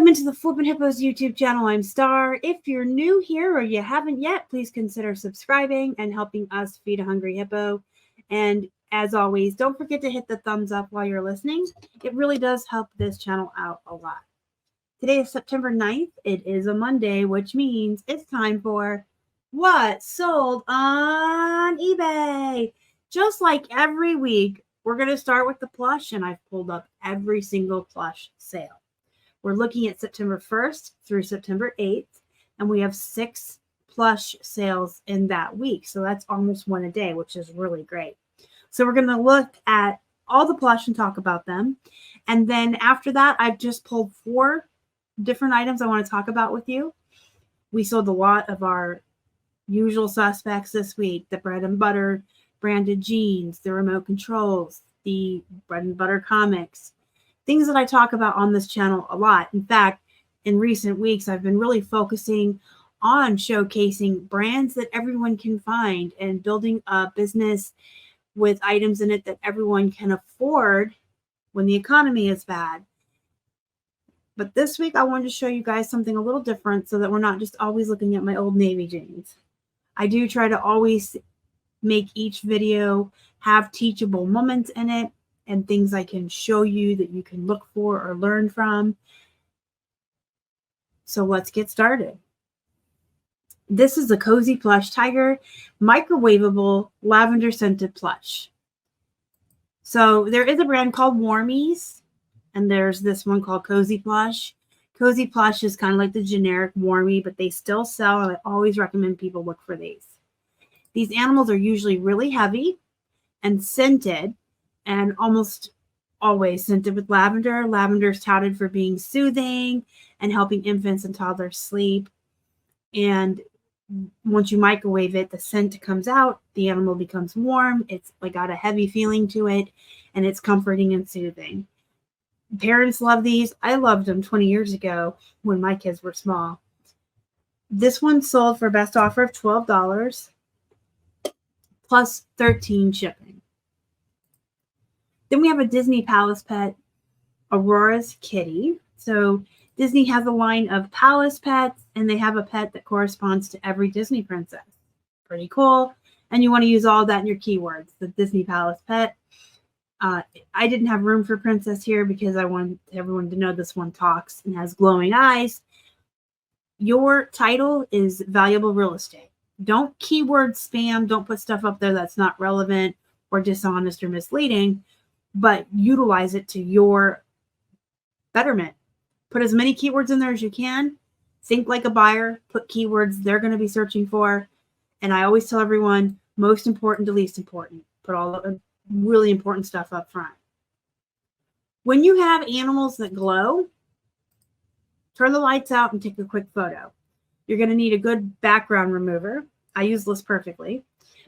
Welcome into the Flippin' Hippos YouTube channel. I'm Star. If you're new here or you haven't yet, please consider subscribing and helping us feed a hungry hippo. And as always, don't forget to hit the thumbs up while you're listening. It really does help this channel out a lot. Today is September 9th. It is a Monday, which means it's time for What Sold on eBay. Just like every week, we're going to start with the plush, and I've pulled up every single plush sale. We're looking at September 1st through September 8th, and we have 6 plush sales in that week. So that's almost one a day, which is really great. So we're going to look at all the plush and talk about them. And then after that, I've just pulled 4 different items I want to talk about with you. We sold a lot of our usual suspects this week: the bread and butter branded jeans, the remote controls, the bread and butter comics. Things that I talk about on this channel a lot. In fact, in recent weeks, I've been really focusing on showcasing brands that everyone can find and building a business with items in it that everyone can afford when the economy is bad. But this week, I wanted to show you guys something a little different so that we're not just always looking at my old Navy jeans. I do try to always make each video have teachable moments in it and things I can show you that you can look for or learn from. So let's get started. This is the Cozy Plush Tiger microwavable lavender scented plush. So there is a brand called Warmies, and there's this one called Cozy Plush. Cozy Plush is kind of like the generic Warmie, but they still sell, and I always recommend people look for these. These animals are usually really heavy and scented, and almost always scented with lavender. Lavender is touted for being soothing and helping infants and toddlers sleep. And once you microwave it, the scent comes out, the animal becomes warm. It's like got a heavy feeling to it, and it's comforting and soothing. Parents love these. I loved them 20 years ago when my kids were small. This one sold for a best offer of $12 plus $13 shipping. Then we have a Disney Palace pet, Aurora's Kitty. So Disney has a line of Palace pets, and they have a pet that corresponds to every Disney princess. Pretty cool. And you want to use all that in your keywords. The Disney Palace pet. I didn't have room for princess here because I wanted everyone to know this one talks and has glowing eyes. Your title is valuable real estate. Don't keyword spam. Don't put stuff up there that's not relevant or dishonest or misleading, but utilize it to your betterment. Put as many keywords in there as you can. Think like a buyer. Put keywords they're going to be searching for. And I always tell everyone, most important to least important. Put all the really important stuff up front. When you have animals that glow, turn the lights out and take a quick photo. You're going to need a good background remover. I use this perfectly.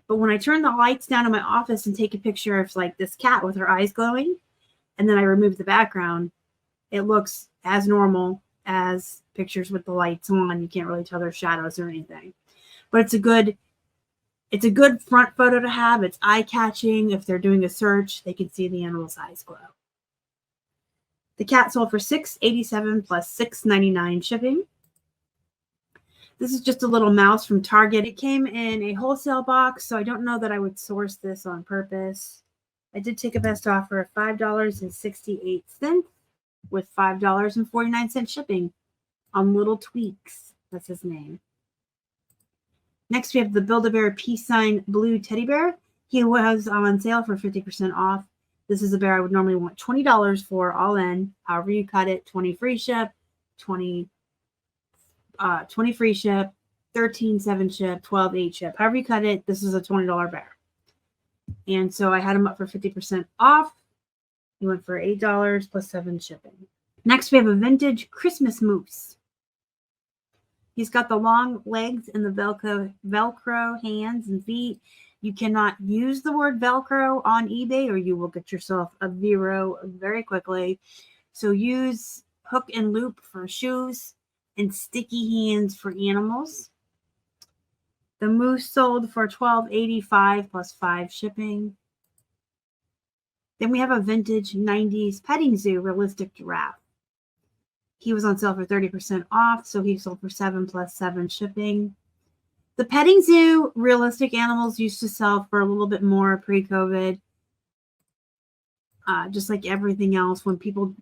But when I turn the lights down in my office and take a picture of like this cat with her eyes glowing, and then I remove the background, it looks as normal as pictures with the lights on. You can't really tell their shadows or anything. But it's a good front photo to have. It's eye-catching. If they're doing a search, they can see the animal's eyes glow. The cat sold for $6.87 plus $6.99 shipping. This is just a little mouse from Target. It came in a wholesale box, so I don't know that I would source this on purpose. I did take a best offer of $5.68 with $5.49 shipping on Little Tweaks. That's his name. Next, we have the Build-A-Bear Peace Sign Blue Teddy Bear. He was on sale for 50% off. This is a bear I would normally want $20 for all in. However you cut it, 20 free ship, 20 free ship, 13 7 ship, 12 8 ship. However you cut it, this is a $20 bear. And so I had him up for 50% off. He went for $8 plus 7 shipping. Next, we have a vintage Christmas moose. He's got the long legs and the Velcro hands and feet. You cannot use the word Velcro on eBay or you will get yourself a zero very quickly. So use hook and loop for shoes and sticky hands for animals. The moose sold for $12.85 plus 5 shipping. Then we have a vintage 90s petting zoo realistic giraffe. He was on sale for 30% off, so he sold for $7 plus $7 shipping. The petting zoo realistic animals used to sell for a little bit more pre-COVID. Just like everything else, when people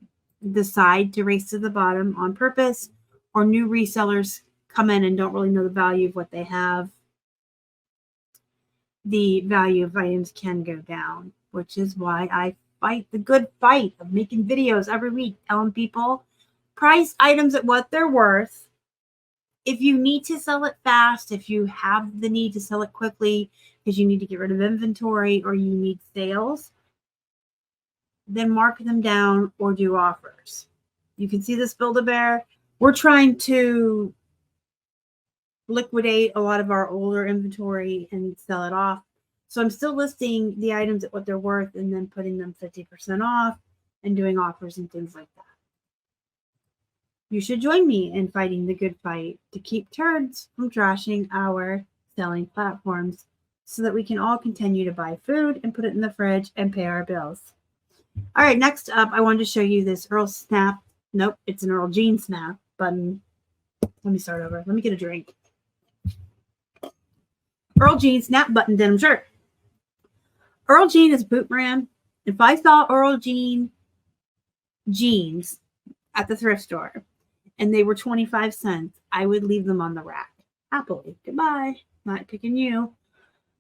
decide to race to the bottom on purpose, or new resellers come in and don't really know the value of what they have, the value of items can go down, which is why I fight the good fight of making videos every week telling people price items at what they're worth. If you need to sell it fast, if you have the need to sell it quickly because you need to get rid of inventory or you need sales, then mark them down or do offers. You can see this Build-A-Bear. We're trying to liquidate a lot of our older inventory and sell it off. So I'm still listing the items at what they're worth and then putting them 50% off and doing offers and things like that. You should join me in fighting the good fight to keep turds from trashing our selling platforms so that we can all continue to buy food and put it in the fridge and pay our bills. All right, next up, I wanted to show you this Earl Snap. Nope, it's an Earl Jean Snap button. Let me start over. Let me get a drink. Earl Jean Snap button denim shirt. Earl Jean is a boot brand. If I saw Earl Jean jeans at the thrift store and they were 25 cents, I would leave them on the rack happily. Goodbye. Not picking you.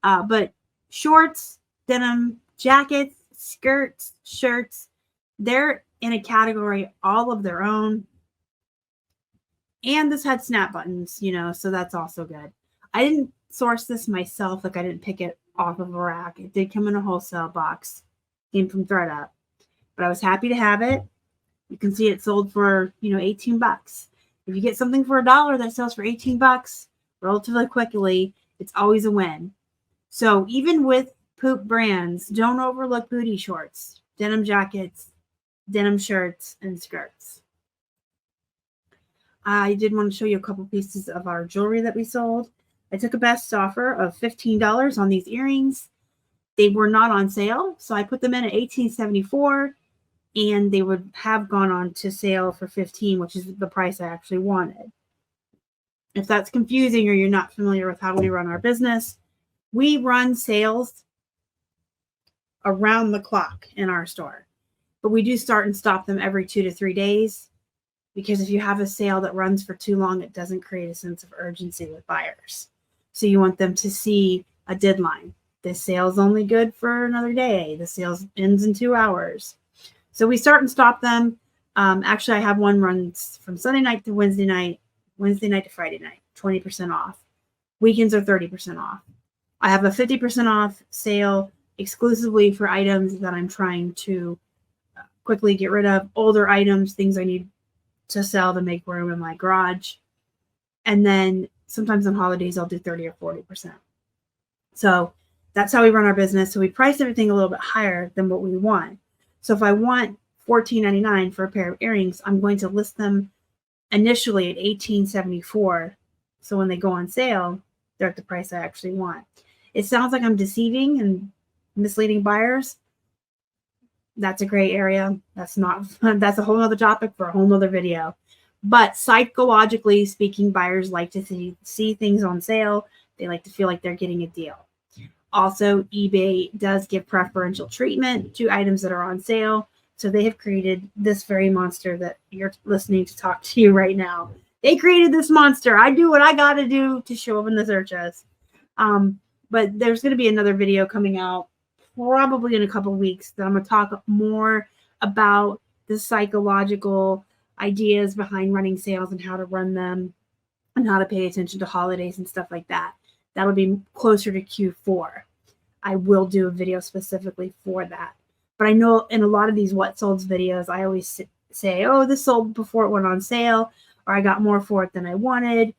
But shorts, denim, jackets, skirts, shirts, they're in a category all of their own. And this had snap buttons, you know, so that's also good. I didn't source this myself. Like, I didn't pick it off of a rack. It did come in a wholesale box. Came from ThredUp. But I was happy to have it. You can see it sold for, you know, 18 bucks. If you get something for $1 that sells for 18 bucks relatively quickly, it's always a win. So even with poop brands, don't overlook booty shorts, denim jackets, denim shirts, and skirts. I did want to show you a couple pieces of our jewelry that we sold. I took a best offer of $15 on these earrings. They were not on sale, so I put them in at $18.74, and they would have gone on to sale for $15, which is the price I actually wanted. If that's confusing or you're not familiar with how we run our business, we run sales around the clock in our store, but we do start and stop them every 2 to 3 days, because if you have a sale that runs for too long, it doesn't create a sense of urgency with buyers. So you want them to see a deadline. This sale is only good for another day. The sale ends in 2 hours. So we start and stop them. Actually, I have one runs from Sunday night to Wednesday night to Friday night, 20% off. Weekends are 30% off. I have a 50% off sale exclusively for items that I'm trying to quickly get rid of, older items, things I need to sell to make room in my garage. And then sometimes on holidays, I'll do 30 or 40%. So that's how we run our business. So we price everything a little bit higher than what we want. So if I want $14.99 for a pair of earrings, I'm going to list them initially at $18.74. So when they go on sale, they're at the price I actually want. It sounds like I'm deceiving and misleading buyers. That's a gray area. That's a whole other topic for a whole other video. But psychologically speaking, buyers like to see things on sale. They like to feel like they're getting a deal. Also, eBay does give preferential treatment to items that are on sale. So they have created this very monster that you're listening to talk to you right now. They created this monster. I do what I got to do to show up in the searches. But there's going to be another video coming out probably in a couple of weeks that I'm going to talk more about the psychological ideas behind running sales and how to run them and how to pay attention to holidays and stuff like that. That'll be closer to Q4. I will do a video specifically for that. But I know in a lot of these what solds videos, I always say, oh, this sold before it went on sale, or I got more for it than I wanted,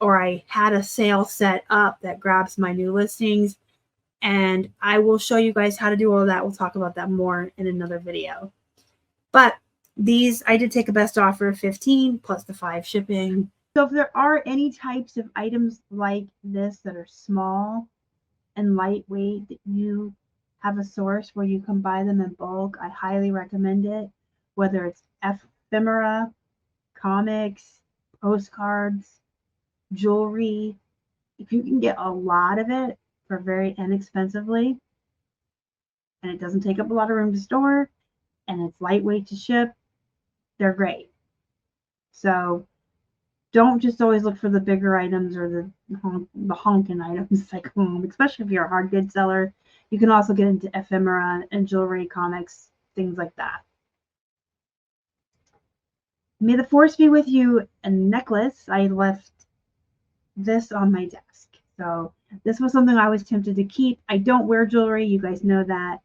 or I had a sale set up that grabs my new listings. And I will show you guys how to do all of that. We'll talk about that more in another video. But these, I did take a best offer of $15 plus the $5 shipping. So if there are any types of items like this that are small and lightweight that you have a source where you can buy them in bulk, I highly recommend it. Whether it's ephemera, comics, postcards, jewelry. If you can get a lot of it for very inexpensively, and it doesn't take up a lot of room to store, and it's lightweight to ship, they're great. So don't just always look for the bigger items or the honking items like home, especially if you're a hard goods seller. You can also get into ephemera and jewelry, comics, things like that. May the force be with you. A necklace. I left this on my desk. So this was something I was tempted to keep. I don't wear jewelry. You guys know that.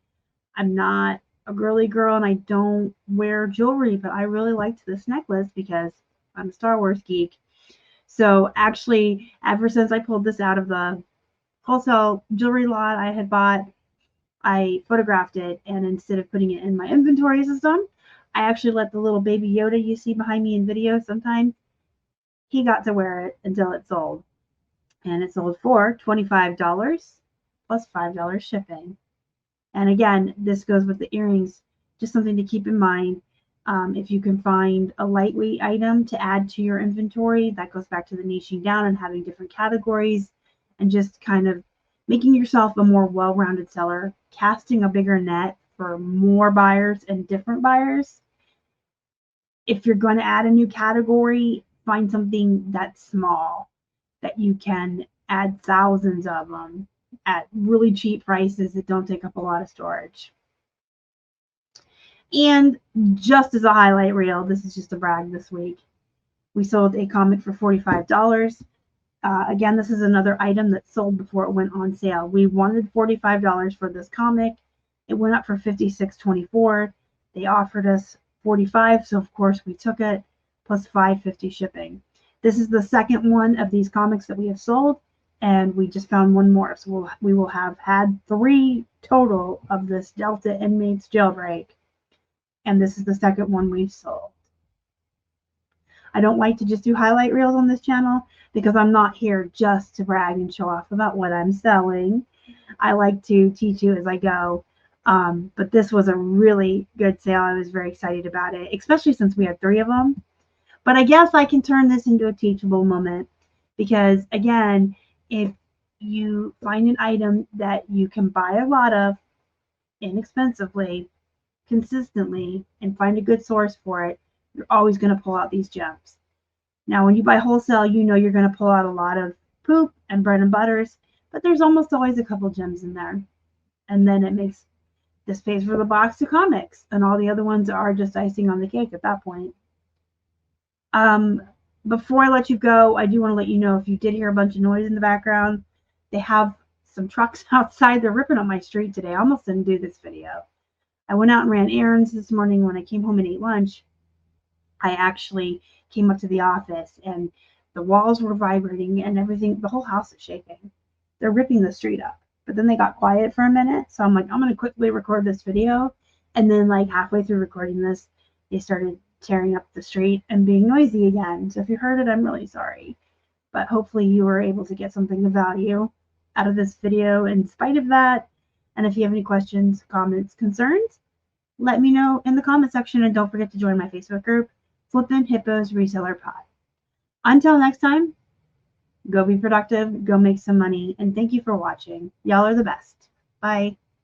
I'm not a girly girl and I don't wear jewelry, but I really liked this necklace because I'm a Star Wars geek. So actually, ever since I pulled this out of the wholesale jewelry lot I had bought, I photographed it, and instead of putting it in my inventory system, I actually let the little baby Yoda you see behind me in videos sometimes, he got to wear it until it sold. And it sold for $25 plus $5 shipping. And again, this goes with the earrings, just something to keep in mind. If you can find a lightweight item to add to your inventory, that goes back to the niching down and having different categories and just kind of making yourself a more well-rounded seller, casting a bigger net for more buyers and different buyers. If you're going to add a new category, find something that's small that you can add thousands of them at really cheap prices that don't take up a lot of storage. And just as a highlight reel, this is just a brag this week, we sold a comic for $45. Again, this is another item that sold before it went on sale. We wanted $45 for this comic. It went up for $56.24. They offered us $45, so of course we took it, plus $5.50 shipping. This is the second one of these comics that we have sold, and we just found one more. So we will have had 3 total of this Delta Inmates Jailbreak, and this is the second one we've sold. I don't like to just do highlight reels on this channel because I'm not here just to brag and show off about what I'm selling. I like to teach you as I go. But this was a really good sale. I was very excited about it, especially since we had 3 of them. But I guess I can turn this into a teachable moment because, again, if you find an item that you can buy a lot of inexpensively, consistently, and find a good source for it, you're always going to pull out these gems. Now, when you buy wholesale, you know you're going to pull out a lot of poop and bread and butters, but there's almost always a couple gems in there. And then it makes this pays for the box of comics, and all the other ones are just icing on the cake at that point. Before I let you go, I do want to let you know if you did hear a bunch of noise in the background, they have some trucks outside. They're ripping up my street today. I almost didn't do this video. I went out and ran errands this morning. When I came home and ate lunch, I actually came up to the office and the walls were vibrating and everything. The whole house is shaking. They're ripping the street up. But then they got quiet for a minute. So I'm like, I'm going to quickly record this video. And then like halfway through recording this, they started tearing up the street and being noisy again. So if you heard it, I'm really sorry. But hopefully you were able to get something of value out of this video in spite of that. And if you have any questions, comments, concerns, let me know in the comment section. And don't forget to join my Facebook group, Flippin' Hippos Reseller Pod. Until next time, go be productive, go make some money, and thank you for watching. Y'all are the best. Bye.